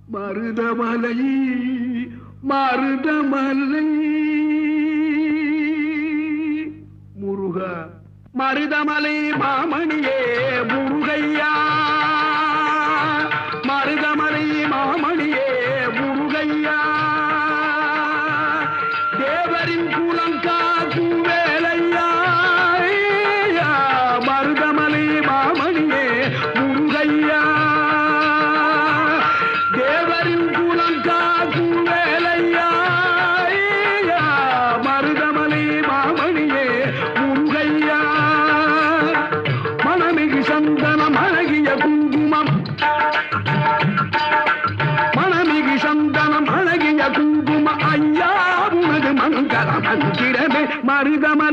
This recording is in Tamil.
மருதமலை மருதமலை முருகா மருதமலை மாமணியே முருகையா மருதமலை மாமணியே முருகையா தேவரின் குலங்காக்கும் வேலையா மருதமலை மாமணியே முருகையா தேவரின் குலங்காக்கும் வேலையா மருதமலை மாமணியே முருகையா மணமிகு சந்தனம் அழகிய குங்குமம் மணமிகு சந்தனம் அழகிய குங்கும ஐயா உனது மங்கள மந்திரமே மருதமலை